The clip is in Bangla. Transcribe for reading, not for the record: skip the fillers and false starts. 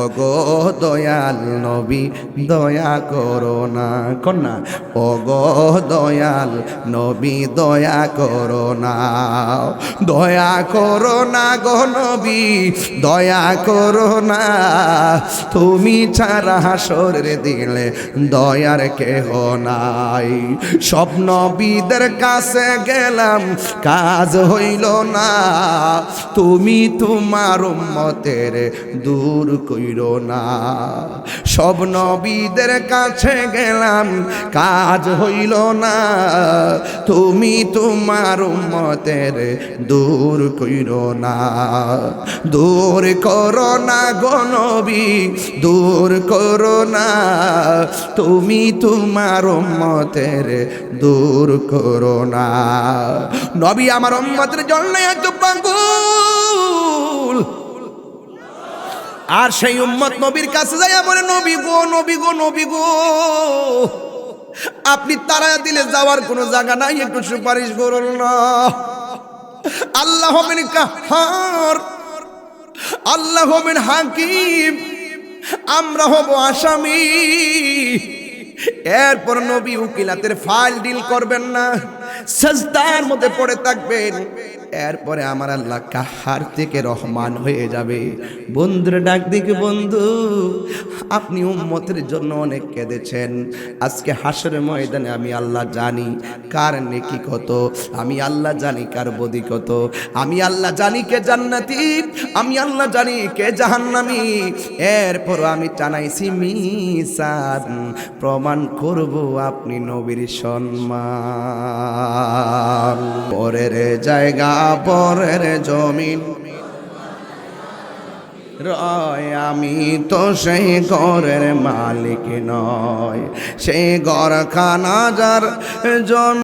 ওগো দয়াল নবী দয়া করো না, কন্যা ওগো দয়াল নবী দয়া করো না, দয়া করো না গো নবী দয়া করো না, তুমি ছাড়া হাসরের দিলে দয়ার কেহ নাই। সব নবীদের কাছে গেলাম কাজ হইল না, তুমি তোমার উম্মতের দূর কইরো না। সব নবীদের কাছে গেলাম কাজ হইল না, তুমি তোমার উম্মতের দূর কইরো না। দূর করো না গো নবী দূর করো না, তুমি তোমার উম্মতের দূর করো না। নবী আমার উম্মতের জন্য এত পাগল, আর সেই উম্মত নবীর কাছে যাইয়া বলে নবী গো নবী গো নবী গো, আপনি তারা দিলে যাওয়ার কোনো জায়গা নাই, একটু সুপারিশ করুন না। আল্লাহ হবেন কাহার, আল্লাহ হবেন হাকিম, আমরা হব আসামি। এরপর নবী উকিলাতের ফাইল ডিল করবেন না, সাজদার মধ্যে পড়ে থাকবেন। এরপরে আমার আল্লাহ কাহার থেকে রহমান হয়ে যাবে। বন্ধুরে ডাক দিকে, বন্ধু আপনি উম্মতের জন্য অনেক কেঁদেছেন, আজকে হাসরের ময়দানে আমি আল্লাহ জানি কার নেকি কত, আমি আল্লাহ জানি কার বদি কত, আমি আল্লাহ জানি কে জান্নাতি, আমি আল্লাহ জানি কে জাহান্নামী। এরপর আমি জানাইছি মিসান, প্রমাণ করব আপনি নবীর সম্মান। পরের জায়গা পরের জমিন রয়, আমি তো সেই ঘরের মালিক নয়, সেই ঘরখানা যার জমি।